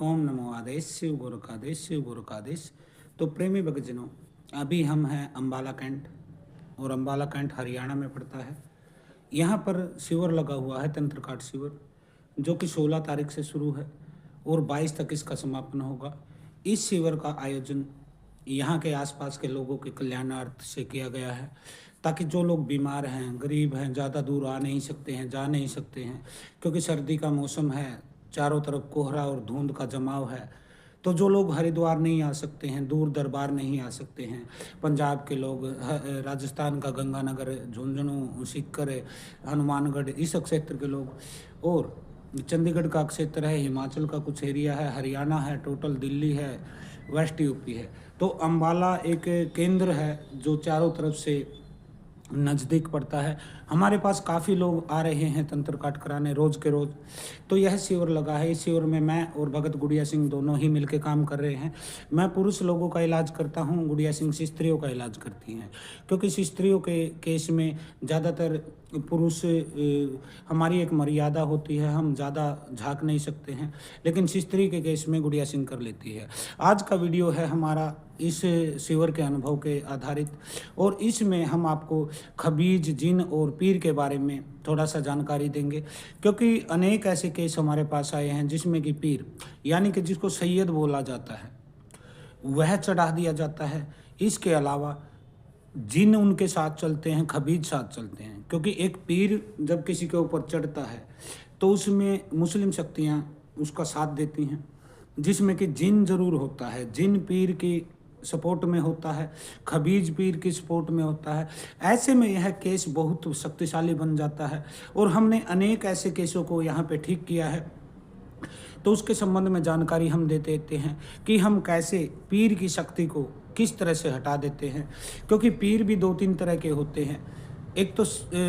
ओम नमो आदेश शिव गुरु का आदेश शिव गुरु का आदेश। तो प्रेमी भक्तजनों, अभी हम हैं अम्बाला कैंट, और अम्बाला कैंट हरियाणा में पड़ता है। यहाँ पर शिविर लगा हुआ है, तंत्र काट शिविर, जो कि 16 तारीख से शुरू है और 22 तक इसका समापन होगा। इस शिविर का आयोजन यहाँ के आसपास के लोगों के कल्याणार्थ से किया गया है, ताकि जो लोग बीमार हैं, गरीब हैं, ज़्यादा दूर आ नहीं सकते हैं, जा नहीं सकते हैं, क्योंकि सर्दी का मौसम है, चारों तरफ कोहरा और धुंध का जमाव है। तो जो लोग हरिद्वार नहीं आ सकते हैं, दूर दरबार नहीं आ सकते हैं, पंजाब के लोग, राजस्थान का गंगानगर, झुंझुनू, सीकर, हनुमानगढ़, इस क्षेत्र के लोग, और चंडीगढ़ का क्षेत्र है, हिमाचल का कुछ एरिया है, हरियाणा है, टोटल दिल्ली है, वेस्ट यूपी है। तो अम्बाला एक केंद्र है जो चारों तरफ से नज़दीक पड़ता है। हमारे पास काफ़ी लोग आ रहे हैं तंत्र काट कराने रोज़ के रोज़। तो यह शिविर लगा है। इस शिविर में मैं और भगत गुड़िया सिंह दोनों ही मिलकर काम कर रहे हैं। मैं पुरुष लोगों का इलाज करता हूं, गुड़िया सिंह स्त्रियों का इलाज करती हैं, क्योंकि स्त्रियों के केस में ज़्यादातर पुरुष, हमारी एक मर्यादा होती है, हम ज़्यादा झाँक नहीं सकते हैं, लेकिन स्त्री के केस में गुड़िया सिंह कर लेती है। आज का वीडियो है हमारा इस शिविर के अनुभव के आधारित, और इसमें हम आपको खबीज, जिन और पीर के बारे में थोड़ा सा जानकारी देंगे, क्योंकि अनेक ऐसे केस हमारे पास आए हैं जिसमें कि पीर, यानी कि जिसको सैयद बोला जाता है, वह चढ़ा दिया जाता है। इसके अलावा जिन उनके साथ चलते हैं, खबीज साथ चलते हैं, क्योंकि एक पीर जब किसी के ऊपर चढ़ता है तो उसमें मुस्लिम शक्तियाँ उसका साथ देती हैं, जिसमें कि जिन जरूर होता है, जिन पीर की सपोर्ट में होता है, खबीज पीर की सपोर्ट में होता है। ऐसे में यह केस बहुत शक्तिशाली बन जाता है, और हमने अनेक ऐसे केसों को यहाँ पे ठीक किया है। तो उसके संबंध में जानकारी हम देते रहते हैं कि हम कैसे पीर की शक्ति को किस तरह से हटा देते हैं, क्योंकि पीर भी 2-3 तरह के होते हैं। एक तो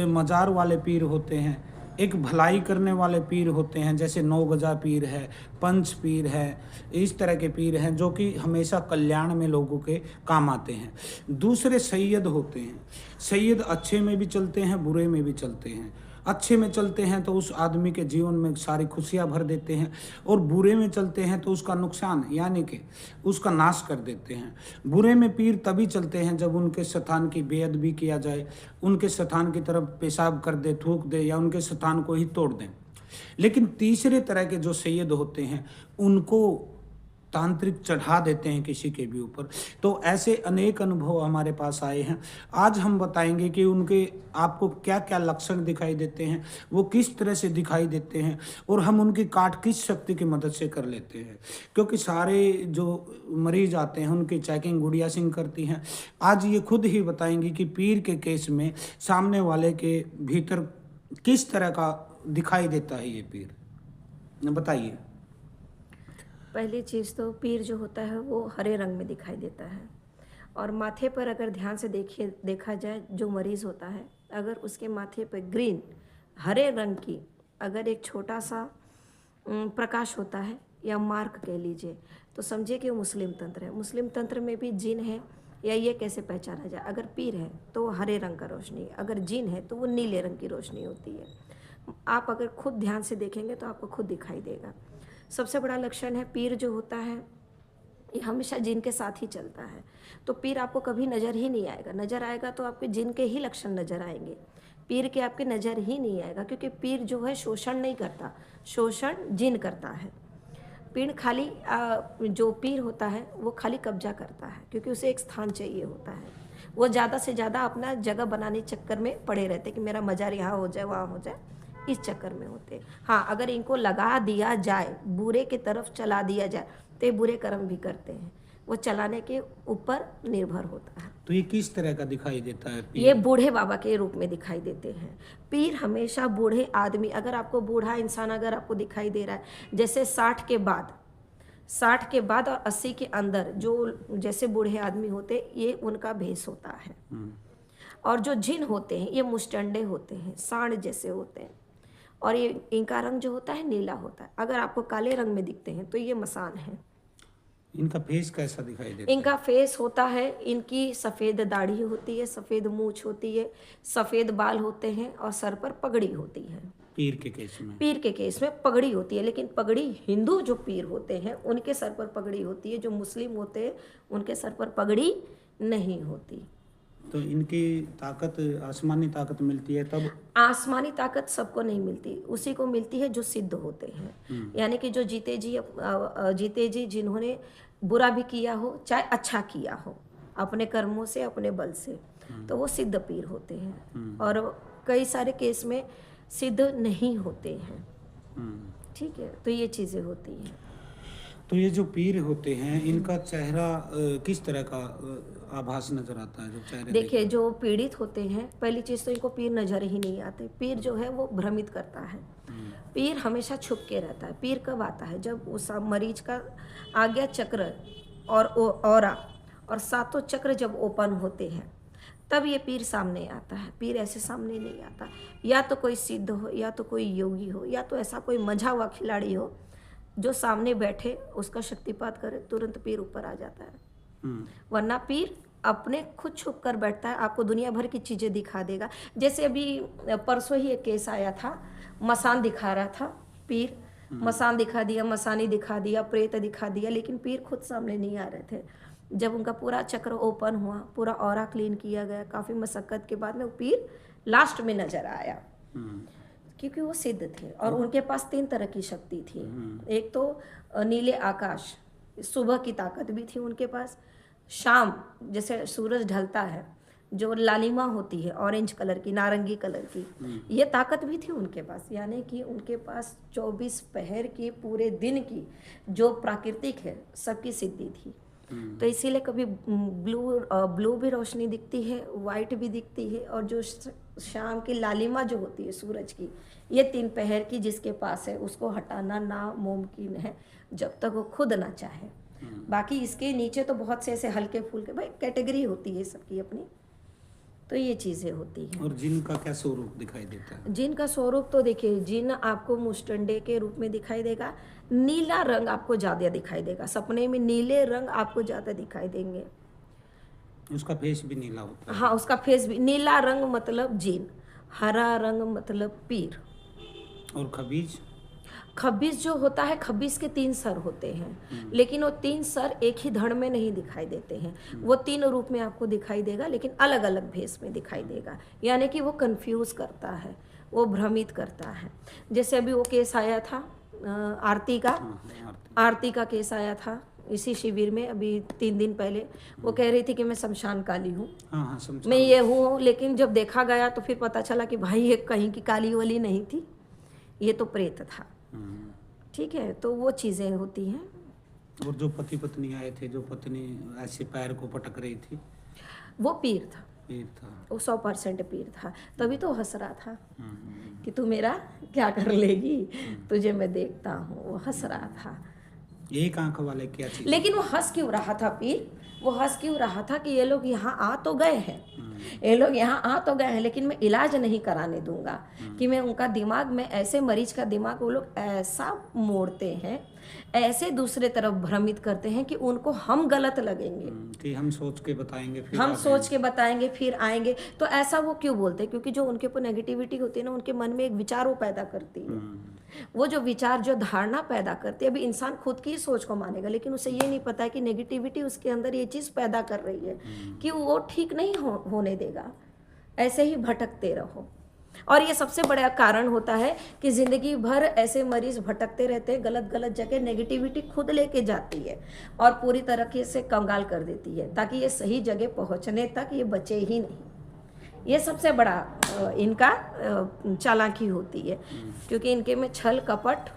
मजार वाले पीर होते हैं, एक भलाई करने वाले पीर होते हैं, जैसे 9 गजा पीर है, पंच पीर है, इस तरह के पीर हैं जो कि हमेशा कल्याण में लोगों के काम आते हैं। दूसरे सैयद होते हैं। सैयद अच्छे में भी चलते हैं, बुरे में भी चलते हैं। अच्छे में चलते हैं तो उस आदमी के जीवन में सारी खुशियां भर देते हैं, और बुरे में चलते हैं तो उसका नुकसान, यानी कि उसका नाश कर देते हैं। बुरे में पीर तभी चलते हैं जब उनके स्थान की बेअदबी किया जाए, उनके स्थान की तरफ पेशाब कर दे, थूक दे, या उनके स्थान को ही तोड़ दें। लेकिन तीसरे तरह के जो सैयद होते हैं, उनको तांत्रिक चढ़ा देते हैं किसी के भी ऊपर। तो ऐसे अनेक अनुभव हमारे पास आए हैं। आज हम बताएंगे कि उनके आपको क्या क्या लक्षण दिखाई देते हैं, वो किस तरह से दिखाई देते हैं, और हम उनकी काट किस शक्ति की मदद से कर लेते हैं, क्योंकि सारे जो मरीज आते हैं उनकी चेकिंग गुड़िया सिंह करती हैं। आज ये खुद ही बताएंगी कि पीर के केस में सामने वाले के भीतर किस तरह का दिखाई देता है ये पीर। बताइए। पहली चीज़ तो पीर जो होता है वो हरे रंग में दिखाई देता है, और माथे पर अगर ध्यान से देखा जाए, जो मरीज़ होता है अगर उसके माथे पर ग्रीन, हरे रंग की अगर एक छोटा सा प्रकाश होता है, या मार्क कह लीजिए, तो समझिए कि वो मुस्लिम तंत्र है। मुस्लिम तंत्र में भी जिन है, या ये कैसे पहचाना जाए, अगर पीर है तो वो हरे रंग का रोशनी, अगर जिन है तो वो नीले रंग की रोशनी होती है। आप अगर खुद ध्यान से देखेंगे तो आपको खुद दिखाई देगा। सबसे बड़ा लक्षण है, पीर जो होता है ये हमेशा जिन के साथ ही चलता है। तो पीर आपको कभी नज़र ही नहीं आएगा, नज़र आएगा तो आपके जिन के ही लक्षण नज़र आएंगे, पीर के आपके नज़र ही नहीं आएगा, क्योंकि पीर जो है शोषण नहीं करता, शोषण जिन करता है। पीर खाली जो पीर होता है वो खाली कब्जा करता है, क्योंकि उसे एक स्थान चाहिए होता है। वो ज़्यादा से ज़्यादा अपना जगह बनाने चक्कर में पड़े रहते कि मेरा मज़ार यहाँ हो जाए, वहाँ हो जाए, इस चक्कर में होते। हाँ, अगर इनको लगा दिया जाए, बुरे की तरफ चला दिया जाए, तो ये बुरे कर्म भी करते हैं। वो चलाने के ऊपर निर्भर होता है। तो ये किस तरह का दिखाई देता है पीर? ये बूढ़े बाबा के रूप में दिखाई देते हैं। पीर हमेशा बूढ़े आदमी, अगर आपको बूढ़ा इंसान अगर आपको दिखाई दे रहा है, जैसे 60 के बाद और 80 के अंदर जो जैसे बूढ़े आदमी होते, ये उनका भेष होता है। और जो जिन होते हैं ये मुस्टंडे होते हैं, सांड जैसे होते हैं, और ये इनका रंग जो होता है नीला होता है। अगर आपको काले रंग में दिखते हैं तो ये मसान है। इनका फेस कैसा दिखाई देता है? इनका फेस होता है, इनकी सफ़ेद दाढ़ी होती है, सफ़ेद मूछ होती है, सफ़ेद बाल होते हैं, और सर पर पगड़ी होती है। पीर के केस में। पीर के केस में पगड़ी होती है, लेकिन पगड़ी हिंदू जो पीर होते हैं उनके सर पर पगड़ी होती है, जो मुस्लिम होते हैं उनके सर पर पगड़ी नहीं होती। तो इनकी ताकत, आसमानी ताकत मिलती है तब? आसमानी ताकत सबको नहीं मिलती, उसी को मिलती है जो सिद्ध होते हैं। यानी कि जो जीते जी जिन्होंने बुरा भी किया हो चाहे अच्छा किया हो अपने कर्मों से, अपने बल से, तो वो सिद्ध पीर होते हैं। और कई सारे केस में सिद्ध नहीं होते हैं। ठीक है, तो ये चीज़ें होती हैं। तो ये जो पीर होते हैं इनका चेहरा किस तरह का आभास नजर आता है? जो चेहरे देखिए, जो पीड़ित होते हैं, पहली चीज़ तो इनको पीर नजर ही नहीं आते। पीर जो है वो भ्रमित करता है। पीर हमेशा छुप के रहता है। पीर कब आता है? जब उस मरीज का आज्ञा चक्र और औरा और सातों चक्र जब ओपन होते हैं तब ये पीर सामने आता है। पीर ऐसे सामने नहीं आता। या तो कोई सिद्ध हो, या तो कोई योगी हो, या तो ऐसा कोई मझा हुआ खिलाड़ी हो जो सामने बैठे उसका शक्तिपात करे, तुरंत पीर ऊपर आ जाता है। वरना पीर अपने खुद छुप कर बैठता है, आपको दुनिया भर की चीज़ें दिखा देगा। जैसे अभी परसों ही एक केस आया था, मसान दिखा रहा था पीर, मसान दिखा दिया, मसानी दिखा दिया, प्रेत दिखा दिया, लेकिन पीर खुद सामने नहीं आ रहे थे। जब उनका पूरा चक्र ओपन हुआ, पूरा ऑरा क्लीन किया गया, काफ़ी मशक्क़त के बाद में वो पीर लास्ट में नजर आया, क्योंकि वो सिद्ध थे और उनके पास 3 तरह की शक्ति थी। एक तो नीले आकाश, सुबह की ताकत भी थी उनके पास। शाम जैसे सूरज ढलता है, जो लालिमा होती है ऑरेंज कलर की, नारंगी कलर की, ये ताकत भी थी उनके पास। यानी कि उनके पास 24 पहर की, पूरे दिन की जो प्राकृतिक है सबकी सिद्धि थी। तो इसीलिए कभी ब्लू भी रोशनी दिखती है, वाइट भी दिखती है, और जो शाम की लालिमा जो होती है सूरज की, ये 3 पहर की जिसके पास है उसको हटाना नामुमकिन है जब तक वो खुद ना चाहे। बाकी इसके नीचे तो बहुत से ऐसे हल्के फुल्के, भाई कैटेगरी होती है सबकी अपनी, तो ये चीज़ें होती हैं। और जिन का क्या स्वरूप दिखाई देता है? जिन का स्वरूप तो देखिए, जिन आपको मुस्टंडे के रूप में दिखाई देगा, नीला रंग आपको ज़्यादा दिखाई देगा। सपने में नीले रंग आपको ज़्यादा दिखाई देंगे। उसका फेस भी नीला होता है? हाँ, उसका फेस भी नीला रंग मतलब जिन, हरा रंग मतलब पीर। और खबीज? खब्बीस जो होता है, खब्बीस के 3 सर होते हैं, लेकिन वो 3 सर एक ही धड़ में नहीं दिखाई देते हैं। वो 3 रूप में आपको दिखाई देगा, लेकिन अलग अलग भेष में दिखाई देगा। यानी कि वो कंफ्यूज करता है, वो भ्रमित करता है। जैसे अभी वो केस आया था आरती का केस आया था इसी शिविर में अभी 3 दिन पहले। वो कह रही थी कि मैं शमशान काली हूँ, मैं ये हूँ, लेकिन जब देखा गया तो फिर पता चला कि भाई ये कहीं की काली वाली नहीं थी, ये तो प्रेत था। ठीक है, तो वो चीज़ें होती हैं। और जो पति पत्नी आए थे, जो पत्नी ऐसे पैर को पटक रही थी, वो पीर था। पीर था, वो 100% पीर था। तभी तो हंस रहा था कि तू मेरा क्या कर लेगी, तुझे मैं देखता हूँ। वो हंस रहा था। एक आंख वाले क्या चीज? लेकिन वो हंस क्यों रहा था पीर? वो हंस क्यों रहा था कि ये लोग यहाँ आ तो गए हैं, ये लोग यहाँ आ तो गए हैं, लेकिन मैं इलाज नहीं कराने दूंगा। कि मैं उनका दिमाग में, ऐसे मरीज का दिमाग वो लोग ऐसा मोड़ते हैं, ऐसे दूसरे तरफ भ्रमित करते हैं कि उनको हम गलत लगेंगे, कि हम सोच के बताएंगे, फिर हम सोच के बताएंगे फिर आएंगे। तो ऐसा वो क्यों बोलते हैं? क्योंकि जो उनके ऊपर नेगेटिविटी होती है ना, उनके मन में एक विचार वो पैदा करती है। वो जो विचार, जो धारणा पैदा करती है, अभी इंसान खुद की सोच को मानेगा, लेकिन उसे ये नहीं पता है कि नेगेटिविटी उसके अंदर ये चीज़ पैदा कर रही है कि वो ठीक नहीं होने देगा। ऐसे ही भटकते रहो। और ये सबसे बड़ा कारण होता है कि ज़िंदगी भर ऐसे मरीज भटकते रहते हैं, गलत गलत जगह नेगेटिविटी खुद लेके जाती है और पूरी तरीके से कंगाल कर देती है, ताकि ये सही जगह पहुंचने तक ये बचे ही नहीं। ये सबसे बड़ा इनका चालाकी होती है, क्योंकि इनके में छल कपट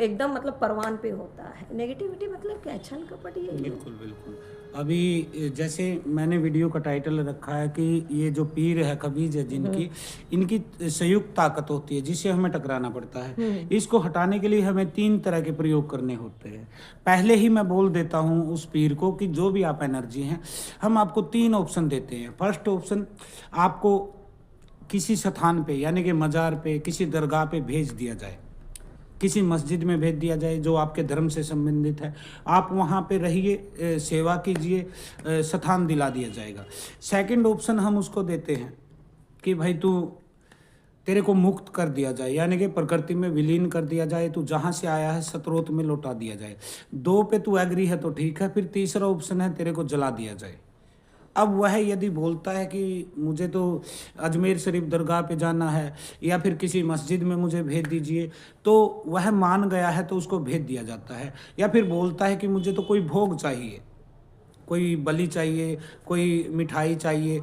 एकदम मतलब परवान पे होता है। नेगेटिविटी मतलब क्या? छल कपट। ये बिल्कुल बिल्कुल। अभी जैसे मैंने वीडियो का टाइटल रखा है कि ये जो पीर है, खबीज है जिनकी, इनकी संयुक्त ताकत होती है जिससे हमें टकराना पड़ता है। इसको हटाने के लिए हमें 3 तरह के प्रयोग करने होते हैं। पहले ही मैं बोल देता हूँ उस पीर को कि जो भी आप एनर्जी हैं, हम आपको 3 ऑप्शन देते हैं। फर्स्ट ऑप्शन, आपको किसी स्थान पे यानी कि मज़ार पे, किसी दरगाह पे भेज दिया जाए, किसी मस्जिद में भेज दिया जाए जो आपके धर्म से संबंधित है। आप वहाँ पे रहिए, सेवा कीजिए, स्थान दिला दिया जाएगा। सेकंड ऑप्शन हम उसको देते हैं कि भाई तेरे को मुक्त कर दिया जाए, यानी कि प्रकृति में विलीन कर दिया जाए, तू जहाँ से आया है स्रोत में लौटा दिया जाए। 2 पे तू एग्री है तो ठीक है, फिर तीसरा ऑप्शन है तेरे को जला दिया जाए। अब वह यदि बोलता है कि मुझे तो अजमेर शरीफ दरगाह पे जाना है या फिर किसी मस्जिद में मुझे भेज दीजिए, तो वह मान गया है तो उसको भेज दिया जाता है। या फिर बोलता है कि मुझे तो कोई भोग चाहिए, कोई बलि चाहिए, कोई मिठाई चाहिए,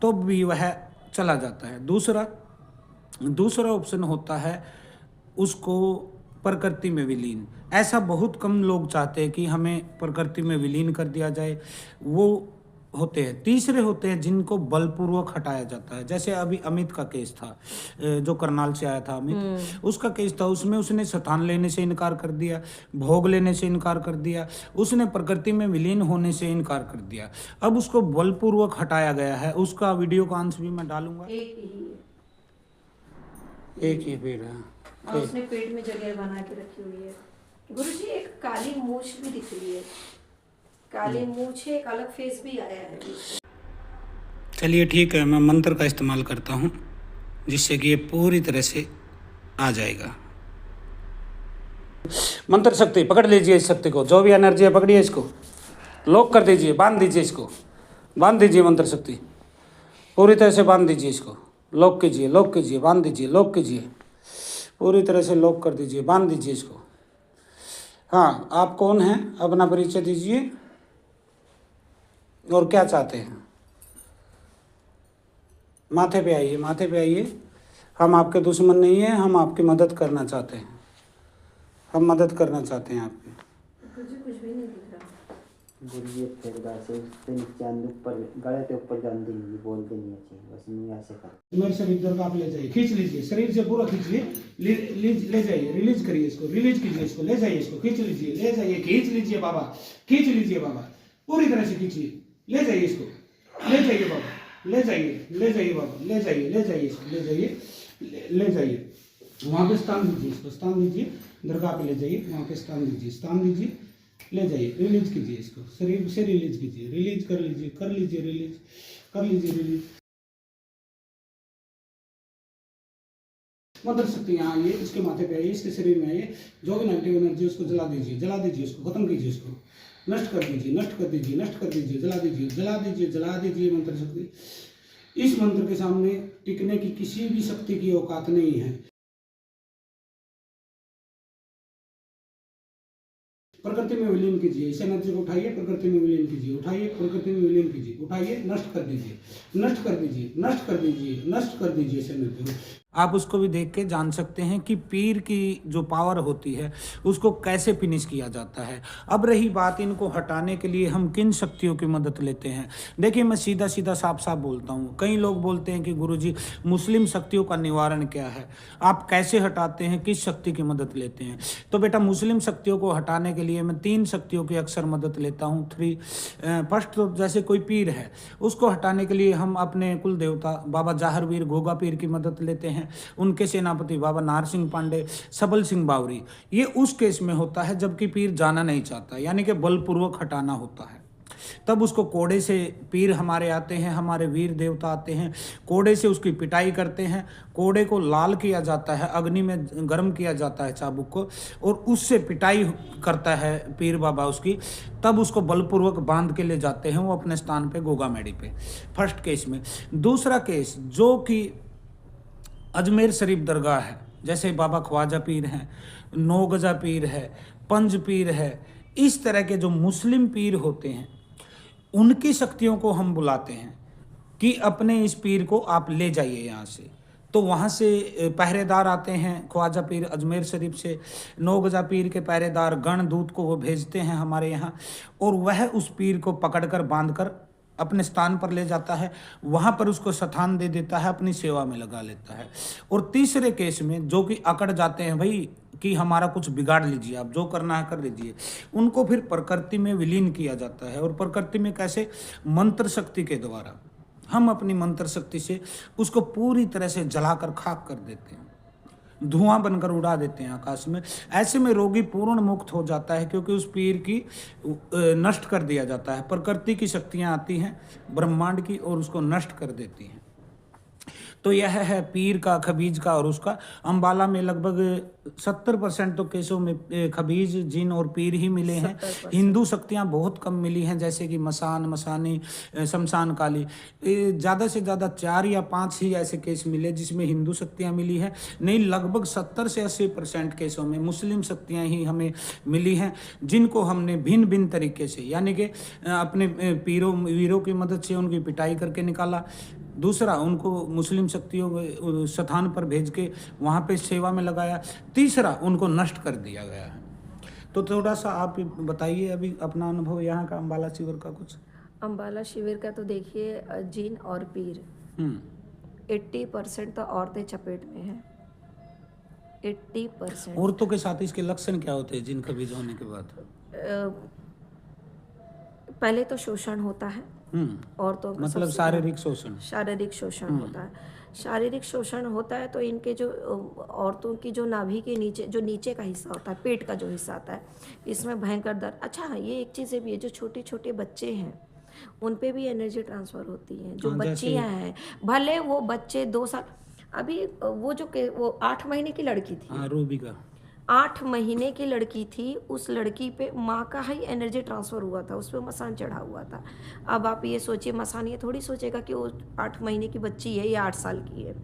तो भी वह चला जाता है। दूसरा ऑप्शन होता है उसको प्रकृति में विलीन। ऐसा बहुत कम लोग चाहते हैं कि हमें प्रकृति में विलीन कर दिया जाए, वो होते हैं। तीसरे होते हैं जिनको बलपूर्वक हटाया जाता है, जैसे अभी अमित का केस था, जो करनाल से आया था अमित, उसका केस था। उसमें उसने स्थान लेने से इनकार कर दिया, भोग लेने से इनकार कर दिया, उसने प्रकृति में विलीन होने से इनकार कर दिया। अब उसको बलपूर्वक हटाया गया है। उसका वीडियो का अंश भी मैं डालूंगा। एक ही पेड़ है और उसने पेट में जगह बना के रखी हुई है। गुरुजी एक काली मूछ भी दिख रही है, काली मूछ है, एक अलग फेस भी आया है। चलिए ठीक है, मैं मंत्र का इस्तेमाल करता हूँ जिससे कि ये पूरी तरह से आ जाएगा। मंत्र शक्ति पकड़ लीजिए, इस शक्ति को, जो भी एनर्जी है पकड़िए, इसको लॉक कर दीजिए, बांध दीजिए, इसको बांध दीजिए। मंत्र शक्ति पूरी तरह से बांध दीजिए, इसको लॉक कीजिए, लॉक कीजिए, बांध दीजिए, लॉक कीजिए, पूरी तरह से लॉक कर दीजिए, बांध दीजिए इसको। हाँ, आप कौन हैं, अपना परिचय दीजिए और क्या चाहते हैं। माथे पे आइए, माथे पे आइए। हम आपके दुश्मन नहीं हैं, हम आपकी मदद करना चाहते हैं, हम मदद करना चाहते हैं आपकी। कुछ भी नहीं दिख रहा। गुरुजी फेरदार से उससे नीचे ऊपर गले के ऊपर जान देंगे, बोल देनी चाहिए, बस नहीं ऐसे कर। मेरे शरीर दर्द आप ले जाइए, खींच लीजिए, शरीर से पूरा खींचिए, ले जाइए, रिलीज करिए इसको, रिलीज कीजिए इसको, ले जाइए इसको, खींच लीजिए, ले जाइए, खींच लीजिए बाबा, खींच लीजिए बाबा, पूरी तरह से खींचिए, ले जाइए इसको, ले जाइए बाबा, ले जाइए, ले जाइए बाबा, ले जाइए, ले जाइए इसको, ले जाइए, ले जाइए। वहाँ पे स्थान दीजिए, इसको स्थान दीजिए, दरगाह पे ले जाइए, वहाँ पे स्थान दीजिए, स्थान दीजिए, ले जाइए, रिलीज कीजिए इसको, शरीर से रिलीज कीजिए, रिलीज कर लीजिए, कर लीजिए, रिलीज कर लीजिए, रिलीज। मंत्र शक्ति यहाँ आइए, इसके माथे पे आइए, इसके शरीर में आइए, जो भी नेगेटिव एनर्जी उसको जला दीजिए, जला दीजिए, उसको खत्म कीजिए, उसको नष्ट कर दीजिए, नष्ट कर दीजिए, नष्ट कर दीजिए, जला दीजिए, जला दीजिए, जला दीजिए। मंत्र शक्ति, इस मंत्र के सामने टिकने की किसी भी शक्ति की औकात नहीं है। प्रकृति में विलीन कीजिए, इस एनर्जी को उठाइए, प्रकृति में विलीन कीजिए, उठाइए, प्रकृति में विलीन कीजिए, उठाइए, नष्ट कर दीजिए, नष्ट कर दीजिए, नष्ट कर दीजिए, नष्ट कर दीजिए इस एनर्जी को। आप उसको भी देख के जान सकते हैं कि पीर की जो पावर होती है उसको कैसे फिनिश किया जाता है। अब रही बात इनको हटाने के लिए हम किन शक्तियों की मदद लेते हैं। देखिए, मैं सीधा सीधा साफ साफ बोलता हूँ। कई लोग बोलते हैं कि गुरुजी मुस्लिम शक्तियों का निवारण क्या है, आप कैसे हटाते हैं, किस शक्ति की मदद लेते हैं। तो बेटा, मुस्लिम शक्तियों को हटाने के लिए मैं 3 शक्तियों की अक्सर मदद लेता हूँ। फर्स्ट तो जैसे कोई पीर है, उसको हटाने के लिए हम अपने कुल देवता बाबा जाहरवीर गोगा पीर की मदद लेते हैं। उनके सेनापति बाबा नार सिंह पांडे, सबल सिंह बावरी। ये उस केस में होता है जबकि पीर जाना नहीं चाहता, यानी कि बलपूर्वक हटाना होता है। तब उसको कोड़े से, पीर हमारे आते हैं, हमारे वीर देवता आते हैं, कोड़े से उसकी पिटाई करते हैं। कोड़े को लाल किया जाता है, अग्नि में गर्म किया जाता है चाबुक को, और उससे पिटाई करता है पीर बाबा उसकी। तब उसको बलपूर्वक बांध के ले जाते हैं वो अपने स्थान पे, गोगा मेडी पे, फर्स्ट केस में। दूसरा केस जो कि अजमेर शरीफ दरगाह है, जैसे बाबा ख्वाजा पीर हैं, 9 गजा पीर है, पंज पीर है, इस तरह के जो मुस्लिम पीर होते हैं उनकी शक्तियों को हम बुलाते हैं कि अपने इस पीर को आप ले जाइए यहाँ से। तो वहाँ से पहरेदार आते हैं, ख्वाजा पीर अजमेर शरीफ से 9 गजा पीर के पहरेदार गण दूत को वो भेजते हैं हमारे यहाँ, और वह उस पीर को पकड़कर बांधकर अपने स्थान पर ले जाता है, वहाँ पर उसको स्थान दे देता है, अपनी सेवा में लगा लेता है। और तीसरे केस में जो कि अकड़ जाते हैं भाई कि हमारा कुछ बिगाड़ लीजिए, आप जो करना है कर लीजिए, उनको फिर प्रकृति में विलीन किया जाता है। और प्रकृति में कैसे? मंत्र शक्ति के द्वारा हम अपनी मंत्र शक्ति से उसको पूरी तरह से जलाकर खाक कर देते हैं, धुआं बनकर उड़ा देते हैं आकाश में। ऐसे में रोगी पूर्ण मुक्त हो जाता है, क्योंकि उस पीर की नष्ट कर दिया जाता है। प्रकृति की शक्तियां आती हैं ब्रह्मांड की और उसको नष्ट कर देती हैं। तो यह है पीर का, खबीज का और उसका। अम्बाला में लगभग 70% तो केसों में खबीज, जिन और पीर ही मिले हैं। 70%। हिंदू शक्तियाँ बहुत कम मिली हैं, जैसे कि मसान, मसानी, शमशान काली। ज़्यादा से ज़्यादा 4 या 5 ही ऐसे केस मिले जिसमें हिंदू शक्तियाँ मिली हैं। नहीं, लगभग 70 से 80% केसों में मुस्लिम शक्तियाँ ही हमें मिली हैं, जिनको हमने भिन्न भिन्न तरीके से, यानी कि अपने पीरों वीरों की मदद से उनकी पिटाई करके निकाला। दूसरा, उनको मुस्लिम शक्तियों के स्थान पर भेज के वहाँ पे सेवा में लगाया। तीसरा, उनको नष्ट कर दिया गया है। तो थोड़ा सा आप बताइए अभी अपना अनुभव यहाँ का, अम्बाला शिविर का कुछ। अम्बाला शिविर का तो देखिए, जिन और पीर 80% तो औरतें चपेट में हैं। 80%। औरतों के साथ इसके लक्षण क्या होते हैं जिन खबीज होने के बाद? पहले तो शोषण होता है औरतों का, मतलब सबसे शारीरिक शोषण। शारीरिक शोषण होता है। शारीरिक शोषण होता है तो इनके जो औरतों की जो नाभि के नीचे, जो नीचे का हिस्सा होता है, पेट का जो हिस्सा आता है, इसमें भयंकर दर्द। अच्छा हाँ, ये एक चीज़ भी है, जो छोटे छोटे बच्चे हैं उन पे भी एनर्जी ट्रांसफ़र होती है। जो बच्चियाँ हैं, भले वो बच्चे 2 साल, अभी वो 8 महीने की लड़की थी। हाँ, रूबी का 8 महीने की लड़की थी, उस लड़की पे माँ का ही एनर्जी ट्रांसफ़र हुआ था, उस पर मसान चढ़ा हुआ था। अब आप ये सोचिए, मसान ये थोड़ी सोचेगा कि वो 8 महीने की बच्ची है या 8 साल की है।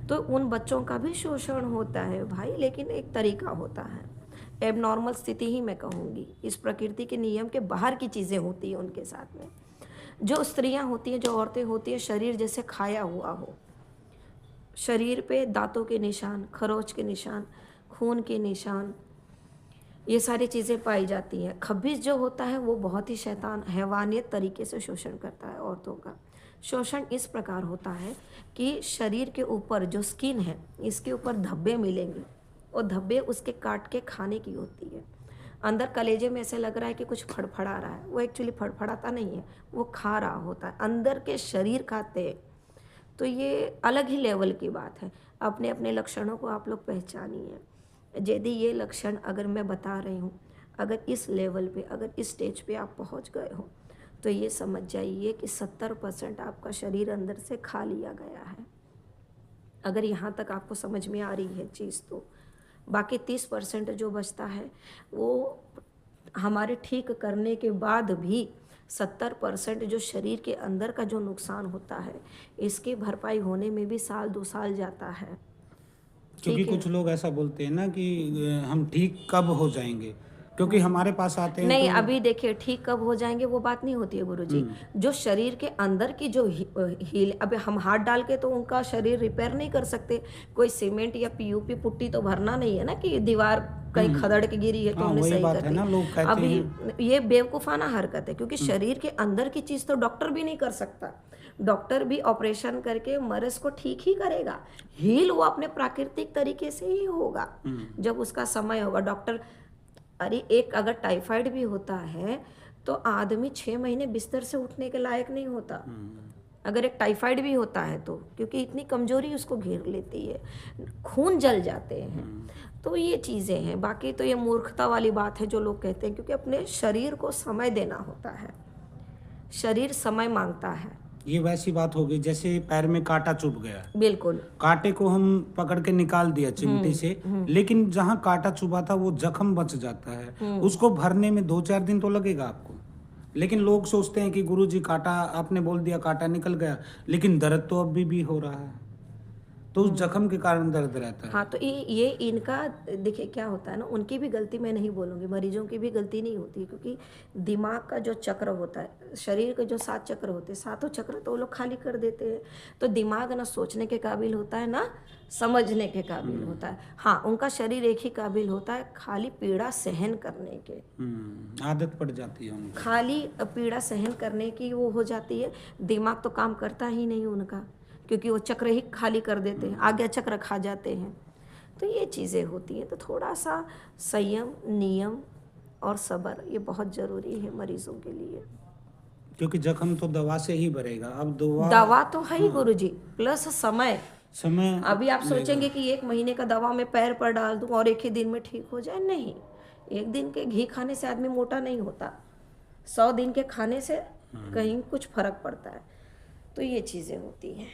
तो उन बच्चों का भी शोषण होता है भाई, लेकिन एक तरीका होता है। एबनॉर्मल स्थिति ही मैं कहूँगी, इस प्रकृति के नियम के बाहर की चीज़ें होती हैं उनके साथ में। जो स्त्रियाँ होती हैं, जो औरतें होती हैं, शरीर जैसे खाया हुआ हो, शरीर पे दांतों के निशान, खरोच के निशान, खून के निशान, ये सारी चीज़ें पाई जाती हैं। खबीज जो होता है वो बहुत ही शैतान, हैवानियत तरीके से शोषण करता है औरतों का। शोषण इस प्रकार होता है कि शरीर के ऊपर जो स्किन है, इसके ऊपर धब्बे मिलेंगे, और धब्बे उसके काट के खाने की होती है। अंदर कलेजे में ऐसे लग रहा है कि कुछ फड़फड़ा रहा है, वो एक्चुअली फड़फड़ाता नहीं है, वो खा रहा होता है, अंदर के शरीर खाते हैं। तो ये अलग ही लेवल की बात है। अपने अपने लक्षणों को आप लोग पहचानिए। यदि ये लक्षण अगर मैं बता रही हूँ, अगर इस लेवल पे, अगर इस स्टेज पे आप पहुँच गए हो, तो ये समझ जाइए कि 70% आपका शरीर अंदर से खा लिया गया है। अगर यहाँ तक आपको समझ में आ रही है चीज़, तो बाकी 30% जो बचता है वो हमारे ठीक करने के बाद भी 70% जो शरीर के अंदर का जो नुकसान होता है, इसकी भरपाई होने में भी 1-2 साल जाता है। क्योंकि कुछ लोग ऐसा बोलते हैं ना कि हम ठीक कब हो जाएंगे, क्योंकि हमारे पास आते हैं नहीं, तो अभी देखिए, ठीक कब हो जाएंगे वो बात नहीं होती है गुरुजी। जो शरीर के अंदर की जो हील, अभी हम हाथ डाल के तो उनका शरीर रिपेयर नहीं कर सकते। कोई सीमेंट या पीयूपी पुट्टी तो भरना नहीं है ना कि दीवार कहीं खदड़ के गिरी है तो हाँ, हमने वही सही बात कर है दी। ना, लोग कहते अभी हैं। ये बेवकूफ़ाना हरकत है, क्योंकि शरीर के अंदर की चीज़ तो डॉक्टर भी नहीं कर सकता। डॉक्टर भी ऑपरेशन करके मरीज को ठीक ही करेगा। हील वो अपने प्राकृतिक तरीके से ही होगा जब उसका समय होगा। डॉक्टर, अरे एक अगर टाइफाइड भी होता है तो आदमी 6 महीने बिस्तर से उठने के लायक नहीं होता, अगर एक टाइफाइड भी होता है तो, क्योंकि इतनी कमजोरी उसको घेर लेती है, खून जल जाते हैं। तो ये चीज़ें हैं। बाकी तो ये मूर्खता वाली बात है जो लोग कहते हैं, क्योंकि अपने शरीर को समय देना होता है, शरीर समय मांगता है। ये वैसी बात हो गई जैसे पैर में कांटा चुभ गया, बिल्कुल। कांटे को हम पकड़ के निकाल दिया चिमटी से, लेकिन जहाँ कांटा चुभा था वो जख्म बच जाता है, उसको भरने में 2-4 दिन तो लगेगा आपको। लेकिन लोग सोचते हैं कि गुरुजी कांटा, आपने बोल दिया कांटा निकल गया, लेकिन दर्द तो अभी भी हो रहा है, तो उस जख्म के कारण दर्द रहता है। हाँ, तो ये इनका देखिए क्या होता है ना, उनकी भी गलती मैं नहीं बोलूँगी, मरीजों की भी गलती नहीं होती, क्योंकि दिमाग का जो चक्र होता है, शरीर के जो 7 चक्र होते हैं, 7 चक्र तो वो लोग खाली कर देते हैं। तो दिमाग ना सोचने के काबिल होता है, ना समझने के काबिल होता है। हाँ, उनका शरीर एक ही काबिल होता है, खाली पीड़ा सहन करने के। आदत पड़ जाती है उनको, खाली पीड़ा सहन करने की वो हो जाती है। दिमाग तो काम करता ही नहीं उनका, क्योंकि वो चक्र ही खाली कर देते हैं, आज्ञा चक्र खा जाते हैं। तो ये चीज़ें होती हैं। तो थोड़ा सा संयम, नियम और सब्र ये बहुत ज़रूरी है मरीजों के लिए, क्योंकि जख्म तो दवा से ही भरेगा। अब दवा तो है ही गुरुजी, प्लस समय। समय अभी आप सोचेंगे कि 1 महीने का दवा मैं पैर पर डाल दूं और 1 ही दिन में ठीक हो जाए, नहीं। 1 दिन के घी खाने से आदमी मोटा नहीं होता, 100 दिन के खाने से कहीं कुछ फर्क पड़ता है। तो ये चीज़ें होती हैं।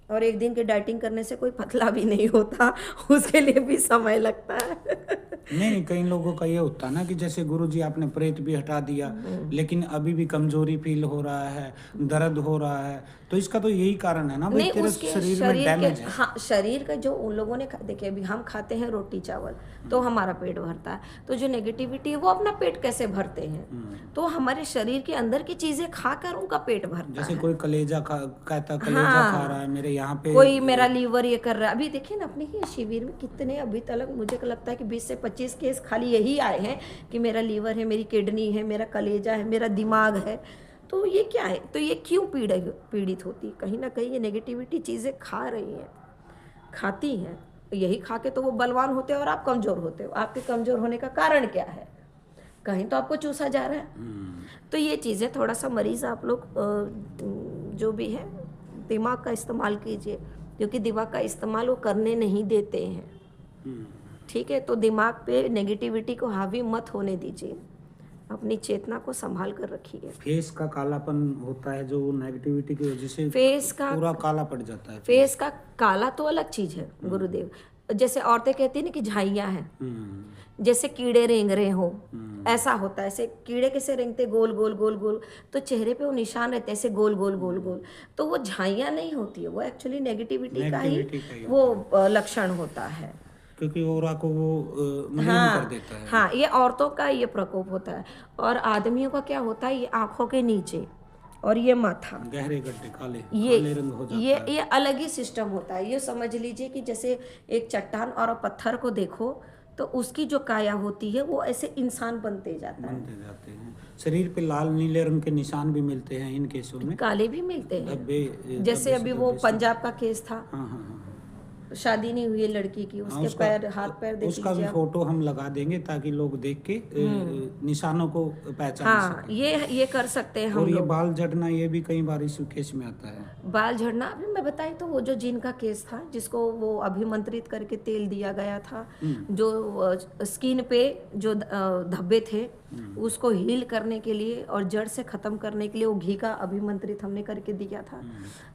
और एक दिन की डाइटिंग करने से कोई पतला भी नहीं होता, उसके लिए भी समय लगता है। नहीं, कई लोगों का ये होता है ना कि जैसे गुरुजी आपने प्रेत भी हटा दिया, लेकिन अभी भी कमजोरी फील हो रहा है, दर्द हो रहा है, तो इसका तो यही कारण है ना भाई, नहीं, तेरे उसके शरीर में शरीर डैमेज के है। हाँ, शरीर का जो उन लोगों ने देखिए अभी हम खाते हैं रोटी चावल तो हमारा पेट भरता है, तो जो नेगेटिविटी है वो अपना पेट कैसे भरते हैं, तो हमारे शरीर के अंदर की चीजें खाकर उनका पेट भरता जैसे है। कोई कलेजा कहता कलेजा खा रहा है मेरे यहाँ पे, कोई मेरा लीवर ये कर रहा है। अभी देखिए ना अपने ही शिविर में कितने अभी तक मुझे लगता है कि 20 से 25 केस खाली यही आए हैं कि मेरा लीवर है, मेरी किडनी है, मेरा कलेजा है, मेरा दिमाग है। तो ये क्या है, तो ये क्यों पीड़ित होती, कहीं ना कहीं ये नेगेटिविटी चीज़ें खा रही हैं, खाती हैं, यही खा के तो वो बलवान होते हैं और आप कमज़ोर होते हो। आपके कमज़ोर होने का कारण क्या है, कहीं तो आपको चूसा जा रहा है। तो ये चीज़ें थोड़ा सा मरीज़ आप लोग जो भी है दिमाग का इस्तेमाल कीजिए, क्योंकि दिमाग का इस्तेमाल वो करने नहीं देते हैं। ठीक है, तो दिमाग पे नेगेटिविटी को हावी मत होने दीजिए, अपनी चेतना को संभाल कर रखिए। फेस का कालापन होता है जो नेगेटिविटी की वजह से फेस का पूरा काला पड़ जाता है। फेस का काला तो अलग चीज है गुरुदेव, जैसे औरतें कहती है ना कि झाइयाँ हैं, जैसे कीड़े रेंग रहे हो, ऐसा होता है। ऐसे कीड़े कैसे रेंगते, गोल गोल गोल गोल, तो चेहरे पे वो निशान रहते हैं ऐसे गोल गोल गोल गोल, तो वो झाइयाँ नहीं होती है, वो एक्चुअली नेगेटिविटी का ही वो लक्षण होता है, क्योंकि ओरा को वो मलिन कर देता है। हाँ, ये औरतों का ये प्रकोप होता है। और आदमियों का क्या होता है, ये आंखों के नीचे और ये माथा, गहरे गड्ढे काले रंग हो जाता है। ये अलग ही सिस्टम होता है। ये समझ लीजिए कि जैसे एक चट्टान और पत्थर को देखो तो उसकी जो काया होती है वो ऐसे इंसान बनते जाते हैं। शरीर पे लाल नीले रंग के निशान भी मिलते हैं इन केसों में, काले भी मिलते हैं। जैसे अभी वो पंजाब का केस था, शादी नहीं हुई है लड़की की, उसके पैर हाथ पैर देख उसका भी फोटो हम लगा देंगे ताकि लोग देख के निशानों को पहचान सकें। ये कर सकते हैं हम और ये लोग। बाल झड़ना ये भी कई बार इस केस में आता है। बाल झड़ना अभी मैं बताई तो वो जो जिन का केस था, जिसको वो अभिमंत्रित करके तेल दिया गया था, जो स्किन पे जो धब्बे थे उसको हील करने के लिए और जड़ से ख़त्म करने के लिए वो घी का अभिमंत्रित हमने करके दिया था।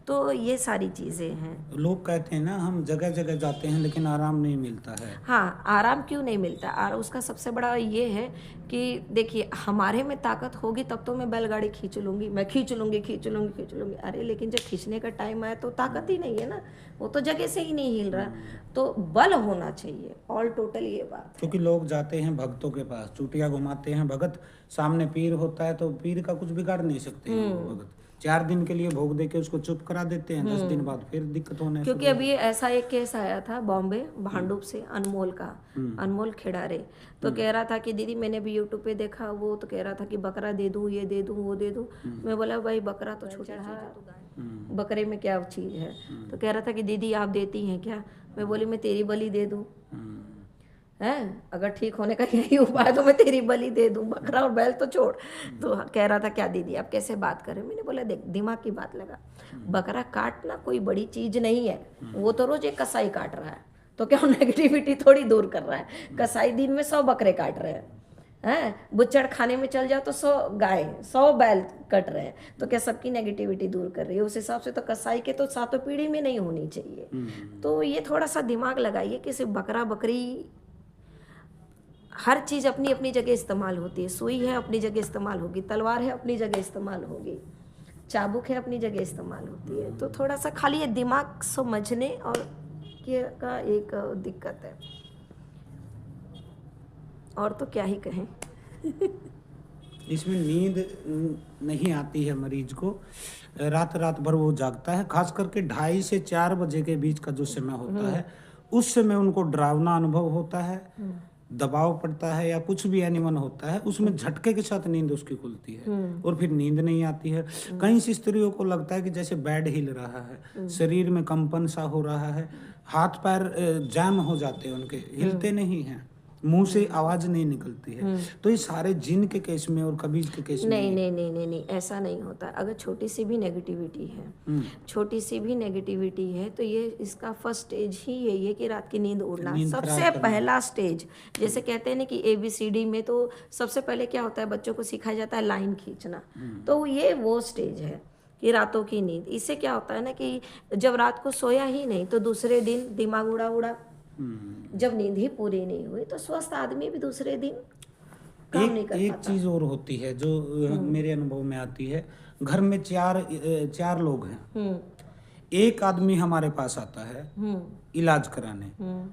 तो ये सारी चीज़ें हैं। लोग कहते हैं ना हम जगह जगह जाते हैं लेकिन आराम नहीं मिलता है। हाँ, आराम क्यों नहीं मिलता, और उसका सबसे बड़ा ये है कि देखिए हमारे में ताकत होगी तब तो मैं बैलगाड़ी खींच लूँगी, मैं खींच लूँगी। अरे लेकिन जब खींचने का टाइम आया तो ताकत ही नहीं है ना, वो तो जगह से ही नहीं हिल रहा। तो बल होना चाहिए, ऑल टोटल ये बात है। क्योंकि लोग जाते हैं भक्तों के पास, चुटिया घुमाते हैं भगत, सामने पीर होता है तो पीर का कुछ बिगाड़ नहीं सकते हैं वो भगत। 4 दिन के लिए भोग देके उसको चुप करा देते हैं, 10 दिन बाद फिर दिक्कत होने। क्योंकि अभी ऐसा एक केस आया था बॉम्बे भांडुप से, अनमोल का, अनमोल खेड़ारे, तो कह रहा था कि दीदी मैंने भी यूट्यूब पे देखा, वो तो कह रहा था कि बकरा दे दूं, ये दे दूं, वो दे दूं। मैं बोला भाई बकरा तो छोटा है, बकरे में क्या चीज़ है। तो कह रहा था कि दीदी आप देती हैं क्या। मैं बोली मैं तेरी बलि दे दूं, है अगर ठीक होने का यही उपाय तो मैं तेरी बलि दे दूं, बकरा और बैल तो छोड़। तो कह रहा था क्या दीदी आप कैसे बात करें। मैंने बोला देख दिमाग की बात लगा, बकरा काटना कोई बड़ी चीज नहीं है, वो तो रोज एक कसाई काट रहा है, तो क्या नेगेटिविटी थोड़ी दूर कर रहा है। कसाई दिन में 100 बकरे काट रहे हैं, बुच्चड़ खाने में चल जाओ तो 100 गाय 100 बैल कट रहे हैं, तो क्या सबकी नेगेटिविटी दूर कर रही है। उस हिसाब से तो कसाई के तो 7वीं पीढ़ी में नहीं होनी चाहिए। तो ये थोड़ा सा दिमाग लगाइए कि सिर्फ बकरा बकरी, हर चीज़ अपनी अपनी जगह इस्तेमाल होती है। सुई है अपनी जगह इस्तेमाल होगी, तलवार है अपनी जगह इस्तेमाल होगी, चाबुक है अपनी जगह इस्तेमाल होती है। तो थोड़ा सा खाली ये दिमाग समझने और ये का एक दिक्कत है, और तो क्या ही कहें। इसमें नींद नहीं आती है मरीज को, रात भर वो जागता है, खास करके 2:30 से 4 बजे के बीच का जो समय होता है उस समय उनको डरावना अनुभव होता है, दबाव पड़ता है या कुछ भी एनिमन होता है, उसमें झटके के साथ नींद उसकी खुलती है और फिर नींद नहीं आती है। कई स्त्रियों को लगता है कि जैसे बेड हिल रहा है, शरीर में कंपन सा हो रहा है, हाथ पैर जैम हो जाते हैं उनके, हिलते नहीं हैं, मुंह से आवाज नहीं निकलती है। तो ये सारे जिन के केस में और कबीज के केस में नहीं, ऐसा नहीं होता। अगर छोटी सी भी नेगेटिविटी है तो ये इसका फर्स्ट स्टेज ही यही है कि रात की नींद उड़ना, सबसे पहला स्टेज। जैसे कहते हैं ना कि ABCD में तो सबसे पहले क्या होता है, बच्चों को सिखाया जाता है लाइन खींचना, तो ये वो स्टेज है कि रातों की नींद, इससे क्या होता है ना कि जब रात को सोया ही नहीं तो दूसरे दिन दिमाग उड़ा उड़ा, जब नींद ही पूरी नहीं हुई तो स्वस्थ आदमी भी दूसरे दिन काम नहीं कर एक पाता। चीज और होती है जो मेरे अनुभव में आती है। घर में चार लोग हैं, एक आदमी हमारे पास आता है इलाज कराने,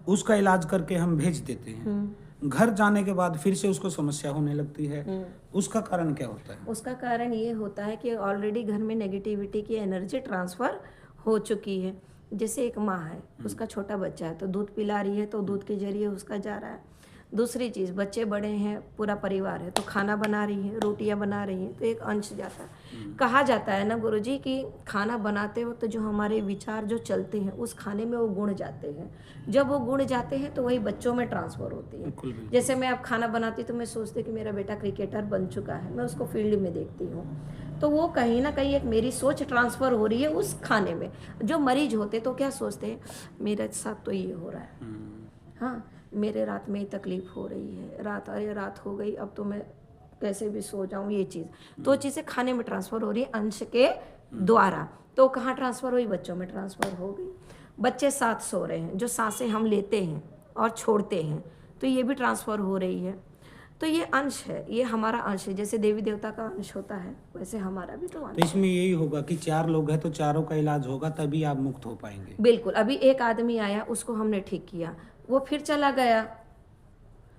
उसका इलाज करके हम भेज देते हैं। घर जाने के बाद फिर से उसको समस्या होने लगती है। उसका कारण क्या होता है? उसका कारण ये होता है कि ऑलरेडी घर में नेगेटिविटी की एनर्जी ट्रांसफ़र हो चुकी है। जैसे एक माँ है, उसका छोटा बच्चा है तो दूध पिला रही है तो दूध के जरिए उसका जा रहा है। दूसरी चीज़, बच्चे बड़े हैं, पूरा परिवार है तो खाना बना रही है, रोटियां बना रही हैं तो एक अंश जाता है। कहा जाता है ना गुरुजी कि खाना बनाते वक्त जो हमारे विचार जो चलते हैं उस खाने में वो गुण जाते हैं। जब वो गुण जाते हैं तो वही बच्चों में ट्रांसफ़र होती है। बिल्कुल, बिल्कुल। जैसे मैं अब खाना बनाती तो मैं सोचती कि मेरा बेटा क्रिकेटर बन चुका है, मैं उसको फील्ड में देखती हूँ तो वो कहीं ना कहीं एक मेरी सोच ट्रांसफ़र हो रही है उस खाने में। जो मरीज होते तो क्या सोचते हैं, मेरे साथ तो ये हो रहा है, हाँ मेरे रात में ही तकलीफ़ हो रही है, अरे रात हो गई अब तो मैं कैसे भी सो जाऊं, ये चीज़ तो चीज़ें खाने में ट्रांसफ़र हो रही है अंश के द्वारा। तो कहाँ ट्रांसफ़र हुई, बच्चों में ट्रांसफ़र हो गई। बच्चे साथ सो रहे हैं, जो सांसें हम लेते हैं और छोड़ते हैं तो ये भी ट्रांसफ़र हो रही है। तो ये अंश है, ये हमारा अंश है। जैसे देवी देवता का अंश होता है वैसे हमारा भी तो अंश तो इसमें यही होगा कि 4 लोग हैं तो चारों का इलाज होगा तभी आप मुक्त हो पाएंगे। बिल्कुल। अभी एक आदमी आया, उसको हमने ठीक किया, वो फिर चला गया,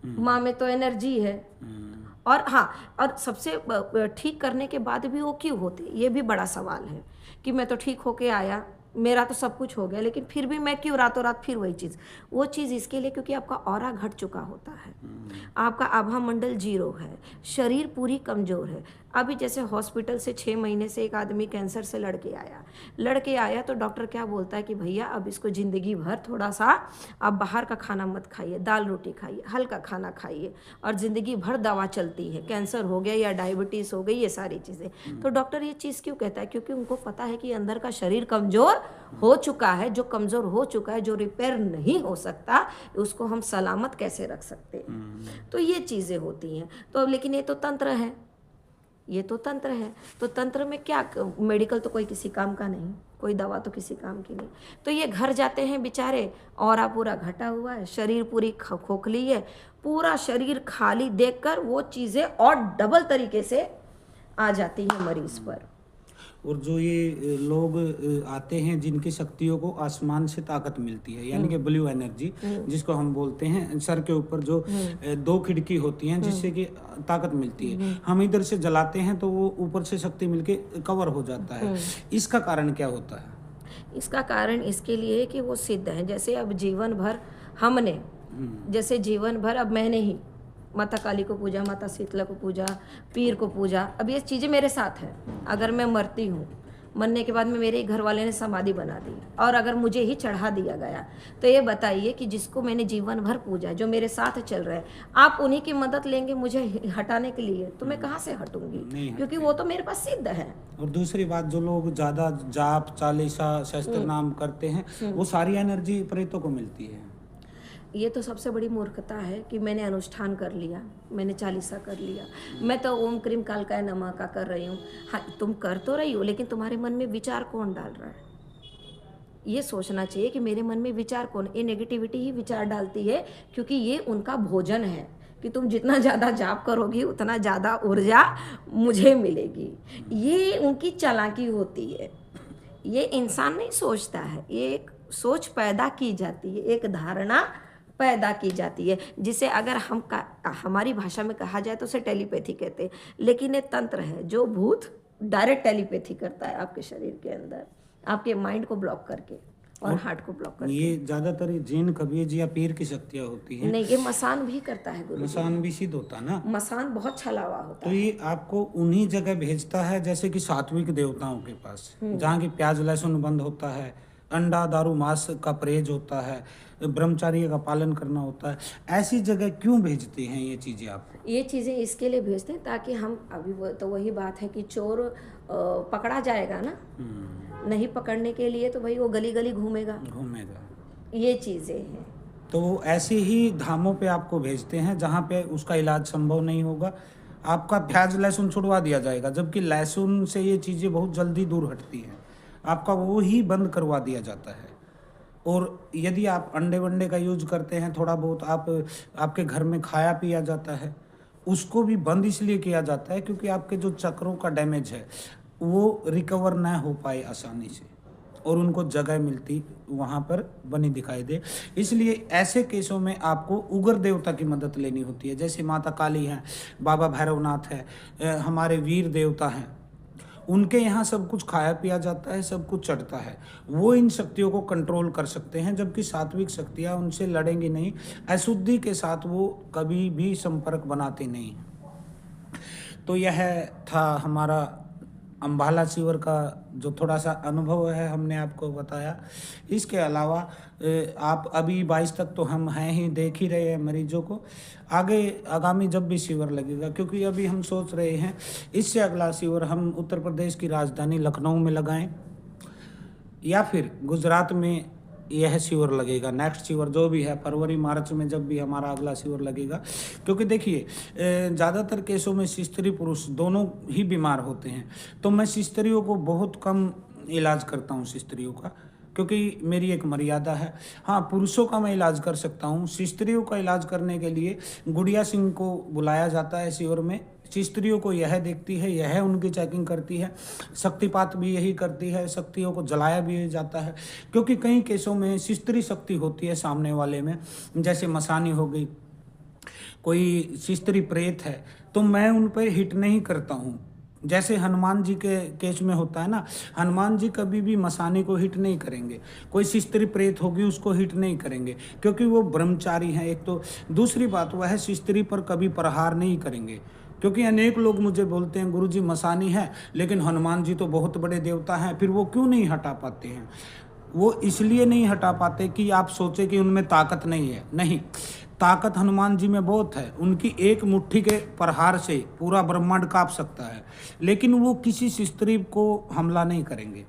माँ में तो एनर्जी है। और हाँ, और सबसे ठीक करने के बाद भी वो क्यों होते, ये भी बड़ा सवाल है कि मैं तो ठीक होके आया, मेरा तो सब कुछ हो गया, लेकिन फिर भी मैं क्यों रातों रात फिर वही चीज़। वो चीज़ इसके लिए क्योंकि आपका ऑरा घट चुका होता है, आपका आभा मंडल 0 है, शरीर पूरी कमज़ोर है। अभी जैसे हॉस्पिटल से 6 महीने से एक आदमी कैंसर से लड़के आया तो डॉक्टर क्या बोलता है कि भैया अब इसको ज़िंदगी भर थोड़ा सा आप बाहर का खाना मत खाइए, दाल रोटी खाइए, हल्का खाना खाइए, और ज़िंदगी भर दवा चलती है, कैंसर हो गया या डायबिटीज़ हो गई, ये सारी चीज़ें। तो डॉक्टर ये चीज़ क्यों कहता है, क्योंकि उनको पता है कि अंदर का शरीर कमज़ोर हो चुका है। जो कमज़ोर हो चुका है, जो रिपेयर नहीं हो सकता, उसको हम सलामत कैसे रख सकते हैं। तो ये चीज़ें होती हैं। तो लेकिन ये तो तंत्र है, ये तो तंत्र है। तो तंत्र में क्या, मेडिकल तो कोई किसी काम का नहीं, कोई दवा तो किसी काम की नहीं। तो ये घर जाते हैं बेचारे, और पूरा घटा हुआ है, शरीर पूरी खोखली है, पूरा शरीर खाली देखकर वो चीज़ें और डबल तरीके से आ जाती है मरीज पर। और जो ये लोग आते हैं जिनकी शक्तियों को आसमान से ताकत मिलती है, यानी कि ब्लू एनर्जी जिसको हम बोलते हैं, सर के ऊपर जो 2 खिड़की होती हैं जिससे कि ताकत मिलती है, हम इधर से जलाते हैं तो वो ऊपर से शक्ति मिलके कवर हो जाता है। इसका कारण क्या होता है? इसका कारण इसके लिए कि वो सिद्ध है। जैसे अब जीवन भर हमने, जैसे जीवन भर अब मैंने ही माता काली को पूजा, माता शीतला को पूजा, पीर को पूजा, अब ये चीज़ें मेरे साथ हैं। अगर मैं मरती हूँ, मरने के बाद में मेरे घर वाले ने समाधि बना दी और अगर मुझे ही चढ़ा दिया गया, तो ये बताइए कि जिसको मैंने जीवन भर पूजा, जो मेरे साथ चल रहे हैं, आप उन्हीं की मदद लेंगे मुझे हटाने के लिए, तो मैं कहाँ से हटूंगी, क्योंकि वो तो मेरे पास सिद्ध है। और दूसरी बात, जो लोग ज़्यादा जाप चालीसा शस्त्र नाम करते हैं, वो सारी एनर्जी प्रेतों को मिलती है। ये तो सबसे बड़ी मूर्खता है कि मैंने अनुष्ठान कर लिया, मैंने चालीसा कर लिया, मैं तो ओम क्रीम कालकाय नमः का कर रही हूँ। हाँ, तुम कर तो रही हो, लेकिन तुम्हारे मन में विचार कौन डाल रहा है, ये सोचना चाहिए कि मेरे मन में विचार कौन। ये नेगेटिविटी ही विचार डालती है, क्योंकि ये उनका भोजन है कि तुम जितना ज़्यादा जाप करोगी उतना ज़्यादा ऊर्जा मुझे मिलेगी। ये उनकी चालाकी होती है। ये इंसान नहीं सोचता है, ये एक सोच पैदा की जाती है, एक धारणा पैदा की जाती है, जिसे अगर हमारी भाषा में कहा जाए तो उसे टेलीपैथी कहते हैं। लेकिन ये तंत्र है जो भूत डायरेक्ट टेलीपैथी करता है आपके शरीर के अंदर, आपके माइंड को ब्लॉक करके और हार्ट को ब्लॉक करके। ये ज्यादातर जैन कबीर या पीर की शक्तियाँ होती हैं। नहीं, ये मसान भी करता है गुरु। मसान भी सिद्ध होता ना, मसान बहुत छलावा होता तो ये आपको उन्हीं जगह भेजता है जैसे कि सात्विक देवताओं के पास, जहाँ की प्याज लहसुन बंद होता है, अंडा दारू मांस का परहेज होता है, ब्रह्मचार्य का पालन करना होता है। ऐसी जगह क्यों भेजते हैं ये चीज़ें आपको? ये चीज़ें इसके लिए भेजते हैं ताकि हम, अभी तो वही बात है कि चोर पकड़ा जाएगा ना, नहीं पकड़ने के लिए तो भाई वो गली गली घूमेगा, ये चीज़ें हैं। तो वो ऐसे ही धामों पे आपको भेजते हैं जहाँ पे उसका इलाज संभव नहीं होगा, आपका प्याज लहसुन छुड़वा दिया जाएगा, जबकि लहसुन से ये चीज़ें बहुत जल्दी दूर हटती हैं, आपका वो ही बंद करवा दिया जाता है। और यदि आप अंडे वंडे का यूज करते हैं, थोड़ा बहुत आपके घर में खाया पिया जाता है, उसको भी बंद इसलिए किया जाता है क्योंकि आपके जो चक्रों का डैमेज है वो रिकवर ना हो पाए आसानी से और उनको जगह मिलती वहाँ पर बनी दिखाई दे। इसलिए ऐसे केसों में आपको उग्र देवता की मदद लेनी होती है, जैसे माता काली हैं, बाबा भैरवनाथ है, हमारे वीर देवता हैं, उनके यहाँ सब कुछ खाया पिया जाता है, सब कुछ चढ़ता है, वो इन शक्तियों को कंट्रोल कर सकते हैं, जबकि सात्विक शक्तियाँ उनसे लड़ेंगी नहीं, अशुद्धि के साथ वो कभी भी संपर्क बनाते नहीं। तो यह था हमारा अम्बाला शिविर का जो थोड़ा सा अनुभव है, हमने आपको बताया। इसके अलावा आप अभी 22 तक तो हम हैं ही, देख ही रहे हैं मरीजों को। आगे आगामी जब भी शिविर लगेगा, क्योंकि अभी हम सोच रहे हैं इससे अगला शिविर हम उत्तर प्रदेश की राजधानी लखनऊ में लगाएं या फिर गुजरात में यह शिविर लगेगा। नेक्स्ट शिविर जो भी है फरवरी मार्च में जब भी हमारा अगला शिविर लगेगा, क्योंकि देखिए ज़्यादातर केसों में स्त्री पुरुष दोनों ही बीमार होते हैं, तो मैं स्त्रियों को बहुत कम इलाज करता हूँ स्त्रियों का, क्योंकि मेरी एक मर्यादा है। हाँ, पुरुषों का मैं इलाज कर सकता हूँ। स्त्रियों का इलाज करने के लिए गुड़िया सिंह को बुलाया जाता है शिविर में। स्त्रियों को यह देखती है, यह उनकी चेकिंग करती है, शक्तिपात भी यही करती है, शक्तियों को जलाया भी जाता है, क्योंकि कई केसों में स्त्री शक्ति होती है सामने वाले में, जैसे मसानी हो गई, कोई स्त्री प्रेत है, तो मैं उन पर हिट नहीं करता हूँ। जैसे हनुमान जी के केस में होता है ना, हनुमान जी कभी भी मसानी को हिट नहीं करेंगे, कोई स्त्री प्रेत होगी उसको हिट नहीं करेंगे, क्योंकि वो ब्रह्मचारी हैं एक तो। दूसरी बात वह है स्त्री पर कभी प्रहार नहीं करेंगे, क्योंकि अनेक लोग मुझे बोलते हैं गुरुजी मसानी है लेकिन हनुमान जी तो बहुत बड़े देवता हैं, फिर वो क्यों नहीं हटा पाते हैं? वो इसलिए नहीं हटा पाते कि आप सोचे कि उनमें ताकत नहीं है। नहीं, ताकत हनुमान जी में बहुत है, उनकी एक मुट्ठी के प्रहार से पूरा ब्रह्मांड कांप सकता है, लेकिन वो किसी स्त्री को हमला नहीं करेंगे।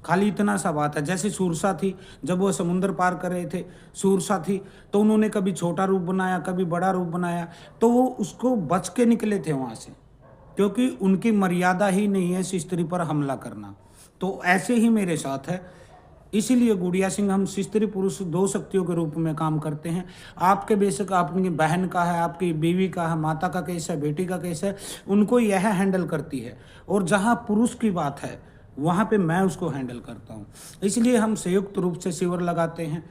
खाली इतना सा बात है। जैसे सूरसा थी, जब वो समुद्र पार कर रहे थे, सूरसा थी, तो उन्होंने कभी छोटा रूप बनाया, कभी बड़ा रूप बनाया, तो वो उसको बच के निकले थे वहाँ से, क्योंकि उनकी मर्यादा ही नहीं है स्त्री पर हमला करना। तो ऐसे ही मेरे साथ है, इसीलिए गुड़िया सिंह हम स्त्री पुरुष दो शक्तियों के रूप में काम करते हैं। आपके बेशक आपकी बहन का है, आपकी बीवी का है, माता का केस है, बेटी का केस है, उनको यह हैंडल करती है, और जहाँ पुरुष की बात है वहाँ पे मैं उसको हैंडल करता हूँ। इसलिए हम संयुक्त रूप से शिविर लगाते हैं।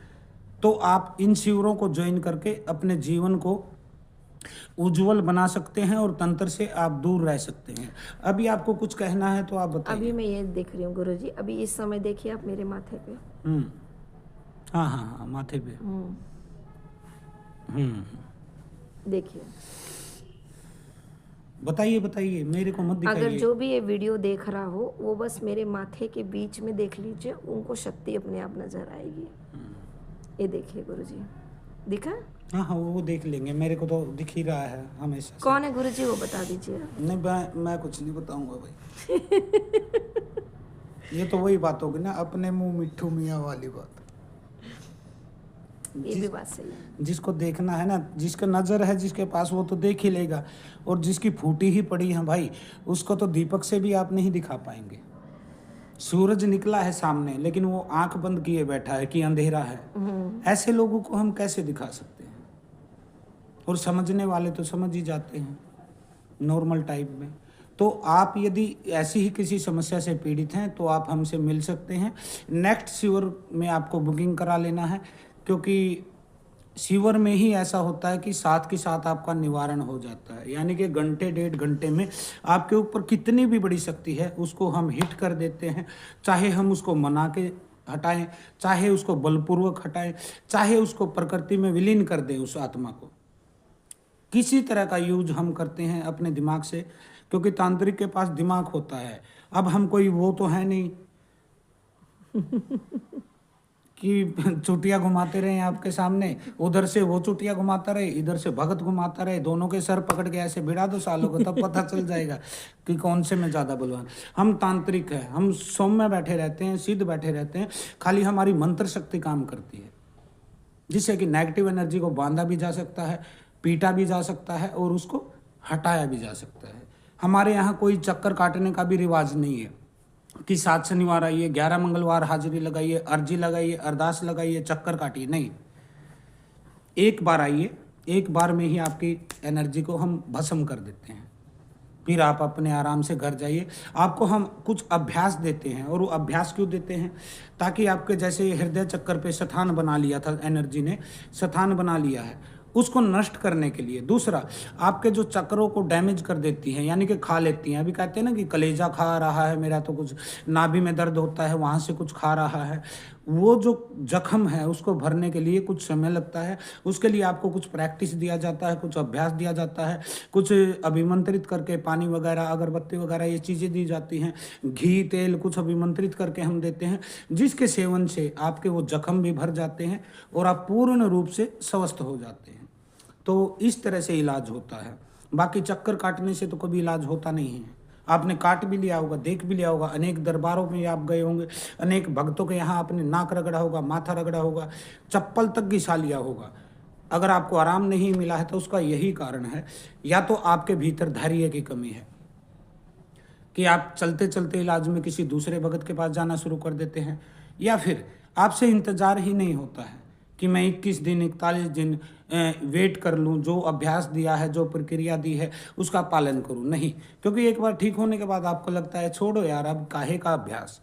तो आप इन शिविरों को ज्वाइन करके अपने जीवन को उज्जवल बना सकते हैं और तंत्र से आप दूर रह सकते हैं। अभी आपको कुछ कहना है तो आप बताइए। अभी मैं ये देख रही हूँ गुरुजी, अभी इस समय देखिए आप मेरे माथे पे। हाँ हाँ हाँ, माथे पे। देखिए, बताइए बताइए, मेरे को मत दिखाइए। अगर जो भी ये वीडियो देख रहा हो वो बस मेरे माथे के बीच में देख लीजिए, उनको शक्ति अपने आप नजर आएगी। ये देखिए गुरुजी, दिखा? हाँ हाँ, वो देख लेंगे, मेरे को तो दिख ही रहा है हमेशा से। कौन है गुरुजी वो बता दीजिए। नहीं, मैं कुछ नहीं बताऊंगा भाई। ये तो वही बात होगी ना, अपने मुंह मिट्ठू मियाँ वाली बात। ये भी बात सही है। जिसको देखना है ना, जिसका नजर है जिसके पास, वो तो देख ही लेगा, और जिसकी फूटी ही पड़ी है भाई, उसको तो दीपक से भी आप नहीं दिखा पाएंगे। सूरज निकला है सामने लेकिन वो आंख बंद किए बैठा है कि अंधेरा है, ऐसे लोगों को हम कैसे दिखा सकते हैं? और समझने वाले तो समझ ही जाते हैं नॉर्मल टाइप में। तो आप यदि ऐसी ही किसी समस्या से पीड़ित हैं तो आप हमसे मिल सकते हैं। नेक्स्ट शिविर में आपको बुकिंग करा लेना है, क्योंकि शिविर में ही ऐसा होता है कि साथ के साथ आपका निवारण हो जाता है, यानी कि घंटे डेढ़ घंटे में आपके ऊपर कितनी भी बड़ी शक्ति है उसको हम हिट कर देते हैं। चाहे हम उसको मना के हटाएं, चाहे उसको बलपूर्वक हटाएं, चाहे उसको प्रकृति में विलीन कर दें उस आत्मा को, किसी तरह का यूज हम करते हैं अपने दिमाग से, क्योंकि तांत्रिक के पास दिमाग होता है। अब हम कोई वो तो है नहीं कि चुटिया घुमाते रहे आपके सामने, उधर से वो चुटिया घुमाता रहे, इधर से भगत घुमाता रहे, दोनों के सर पकड़ के ऐसे भिड़ा दो सालों को, तब पता चल जाएगा कि कौन से में ज़्यादा बलवान। हम तांत्रिक हैं, हम सौम्य बैठे रहते हैं, सिद्ध बैठे रहते हैं, खाली हमारी मंत्र शक्ति काम करती है, जिससे कि नेगेटिव एनर्जी को बांधा भी जा सकता है, पीटा भी जा सकता है और उसको हटाया भी जा सकता है। हमारे यहाँ कोई चक्कर काटने का भी रिवाज नहीं है कि 7 शनिवार आइए, 11 मंगलवार हाजिरी लगाइए, अर्जी लगाइए, अरदास लगाइए, चक्कर काटिए, नहीं। एक बार आइए, एक बार में ही आपकी एनर्जी को हम भस्म कर देते हैं। फिर आप अपने आराम से घर जाइए। आपको हम कुछ अभ्यास देते हैं, और वो अभ्यास क्यों देते हैं? ताकि आपके जैसे हृदय चक्कर पे स्थान बना लिया था, एनर्जी ने स्थान बना लिया है, उसको नष्ट करने के लिए। दूसरा, आपके जो चक्रों को डैमेज कर देती हैं, यानी कि खा लेती हैं। अभी कहते हैं ना कि कलेजा खा रहा है मेरा, तो कुछ नाभि में दर्द होता है, वहाँ से कुछ खा रहा है। वो जो जख्म है उसको भरने के लिए कुछ समय लगता है। उसके लिए आपको कुछ प्रैक्टिस दिया जाता है, कुछ अभ्यास दिया जाता है, कुछ अभिमंत्रित करके पानी वगैरह, अगरबत्ती वगैरह ये चीज़ें दी जाती हैं, घी तेल कुछ अभिमंत्रित करके हम देते हैं, जिसके सेवन से आपके वो जख्म भी भर जाते हैं और आप पूर्ण रूप से स्वस्थ हो जाते हैं। तो इस तरह से इलाज होता है। बाकी चक्कर काटने से तो कभी इलाज होता नहीं है। आपने काट भी लिया होगा, देख भी लिया होगा, अनेक दरबारों में आप गए होंगे, अनेक भक्तों के यहाँ आपने नाक रगड़ा होगा, माथा रगड़ा होगा, चप्पल तक घिसा लिया होगा। अगर आपको आराम नहीं मिला है तो उसका यही कारण है, या तो आपके भीतर धैर्य की कमी है कि आप चलते चलते इलाज में किसी दूसरे भगत के पास जाना शुरू कर देते हैं, या फिर आपसे इंतज़ार ही नहीं होता है कि मैं 21 दिन 41 दिन वेट कर लूँ, जो अभ्यास दिया है, जो प्रक्रिया दी है उसका पालन करूँ। नहीं, क्योंकि एक बार ठीक होने के बाद आपको लगता है छोड़ो यार, अब काहे का अभ्यास,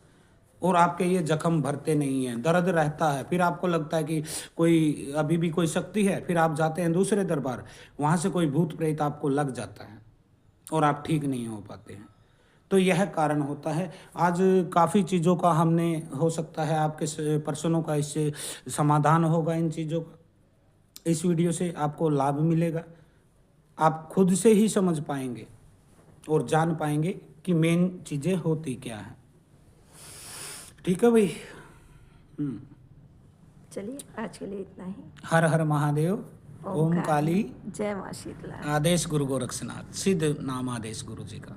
और आपके ये जख्म भरते नहीं हैं, दर्द रहता है। फिर आपको लगता है कि कोई अभी भी कोई शक्ति है, फिर आप जाते हैं दूसरे दरबार, वहाँ से कोई भूत प्रेत आपको लग जाता है और आप ठीक नहीं हो पाते हैं। तो यह कारण होता है। आज काफ़ी चीज़ों का हमने, हो सकता है आपके प्रश्नों का इससे समाधान होगा। इन चीज़ों का इस वीडियो से आपको लाभ मिलेगा। आप खुद से ही समझ पाएंगे और जान पाएंगे कि मेन चीज़ें होती क्या हैं। ठीक है भाई। चलिए आज के लिए इतना ही। हर हर महादेव, ओम काली, जय माँ शीतला। आदेश गुरु गोरक्षनाथ, सिद्ध नाम आदेश गुरु जी का।